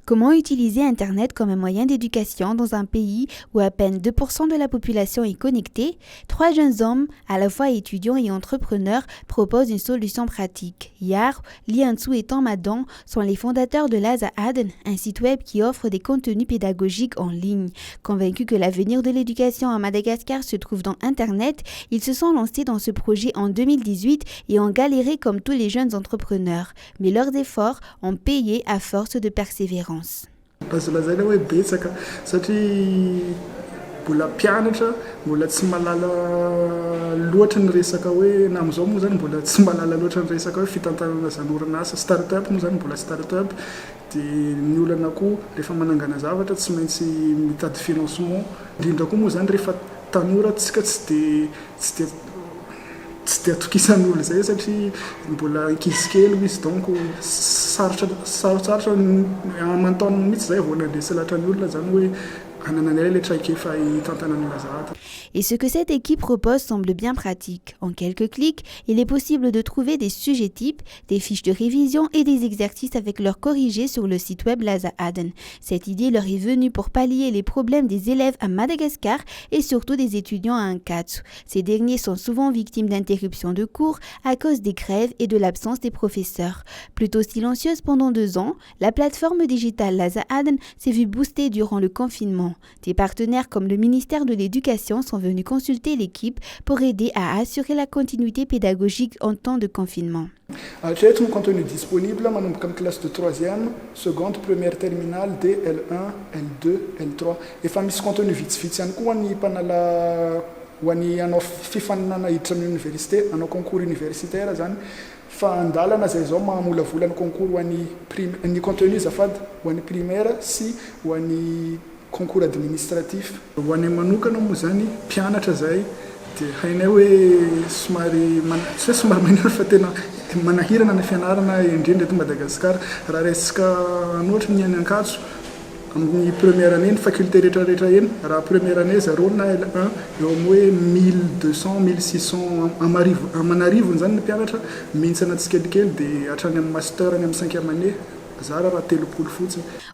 Comment utiliser Internet comme un moyen d'éducation dans un pays où à peine 2% de la population est connectée? 3 jeunes hommes, à la fois étudiants et entrepreneurs, proposent une solution pratique. Yar, Liansu et Tamadan sont les fondateurs de Lazaad, un site web qui offre des contenus pédagogiques en ligne. Convaincus que l'avenir de l'éducation à Madagascar se trouve dans Internet, ils se sont lancés dans ce projet en 2018 et ont galéré comme tous les jeunes entrepreneurs. Mais leurs efforts ont payé à force de persévérance. Azo lazaina hoe betsaka satria mbola mpianatra mbola tsy malala loatra ny resaka hoe na am'zao moa zany mbola tsy malala loatra ny resaka hoe fitantanana zany orinasa start-up moa zany mbola start-up dia ny olana koa rehefa manangana zavatra tsy maintsy mitady financement indrindra koa moa zany rehefa tanora tsika tsy dia atokisan'olo zay satria mbola ankizy kely izy donc sarosarotra amantaona mihitsy zay vao nandresy latran'ny olona zany hoe anananay le traika efa hitantanana lazahatra. Et ce que cette équipe propose semble bien pratique. En quelques clics, il est possible de trouver des sujets types, des fiches de révision et des exercices avec leurs corrigés sur le site web Lazaad. Cette idée leur est venue pour pallier les problèmes des élèves à Madagascar et surtout des étudiants à Ankatsu. Ces derniers sont souvent victimes d'interruptions de cours à cause des grèves et de l'absence des professeurs. Plutôt silencieuse pendant 2 ans, la plateforme digitale Lazaad s'est vue boostée durant le confinement. Des partenaires comme le ministère de l'Éducation sont venus consulter l'équipe pour aider à assurer la continuité pédagogique en temps de confinement. Hatreto ny contenu disponible manomboka amin'ny classe de 3e, seconde, première terminale, D, L1, L2, L3. Efa misy contenu vitsivitsy ihany koa ny mpanala ho an'ny anao fifaninana hiditra amin'ny université, anao concours universitaire zany. Fa andalana zay zao mamolavola ny concours ho an'ny contenu zafady ho an'ny primaire sy ho an'ny concours administratif. Ho anay manokana moa zany mpianatra zay dia hainay hoe somary manino fa tena manahirana ny fianarana indrindra eto Madagasikara raha resaka anohatra ny any Ankatso amin'ny première année ny faculté rehetrarehetra eny raha première année 0 na L1 eo amin'ny hoe 1200 1600 amanarivony zany ny mpianatra mihintsana tsikelikely dia hatrany amin'ny master any amin'ny 5e année.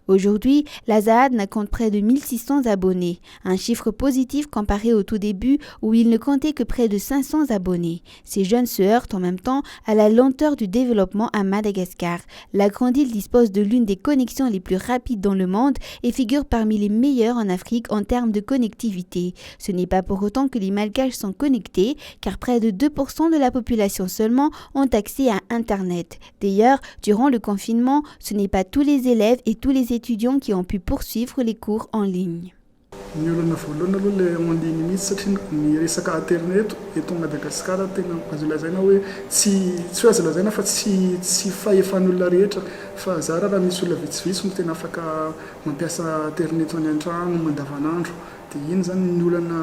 Aujourd'hui, Lazaad compte près de 1600 abonnés, un chiffre positif comparé au tout début où il ne comptait que près de 500 abonnés. Ces jeunes se heurtent en même temps à la lenteur du développement à Madagascar. La grande île dispose de l'une des connexions les plus rapides dans le monde et figure parmi les meilleures en Afrique en termes de connectivité. Ce n'est pas pour autant que les Malgaches sont connectés, car près de 2% de la population seulement ont accès à Internet. D'ailleurs, durant le confinement, ce n'est pas tous les élèves et tous les étudiants qui ont pu poursuivre les cours en ligne. Ny olana voalohany aloha le en ligne mihitsy satria ny resaka internet eto Madagasikara tena azo lazaina hoe tsy hoe azo lazaina fa tsy fahefan'olona rehetra fa zara raha misy olona vitsivitsy no tena afaka mampiasa internet any an-trano mandavanandro dia iny zany ny olana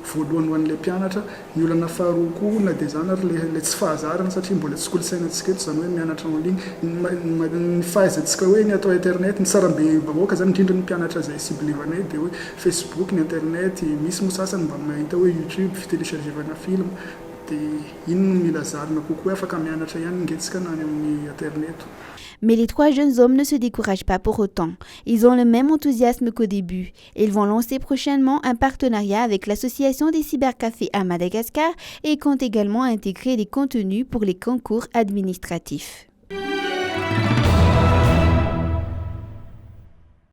voalohany ho an'ilay mpianatra. Ny olana faharoa koa na dia zany ary le tsy fahazarana satria mbola tsy kolontsainantsika eto zany hoe mianatra en ligne. Ny fahaizantsika hoe ny atao internet ny sarambe bahoaka zany indrindra ny mpianatra zay siblevanay dia hoe Facebook, ny internet, misy moa sasany mba mahita hoe YouTube fitelechargevana film dia iny no mila zarina kokoa afaka mianatra ihany ngetsika na any amin'ny internet. Mais les 3 jeunes hommes ne se découragent pas pour autant. Ils ont le même enthousiasme qu'au début. Ils vont lancer prochainement un partenariat avec l'association des cybercafés à Madagascar et comptent également intégrer des contenus pour les concours administratifs.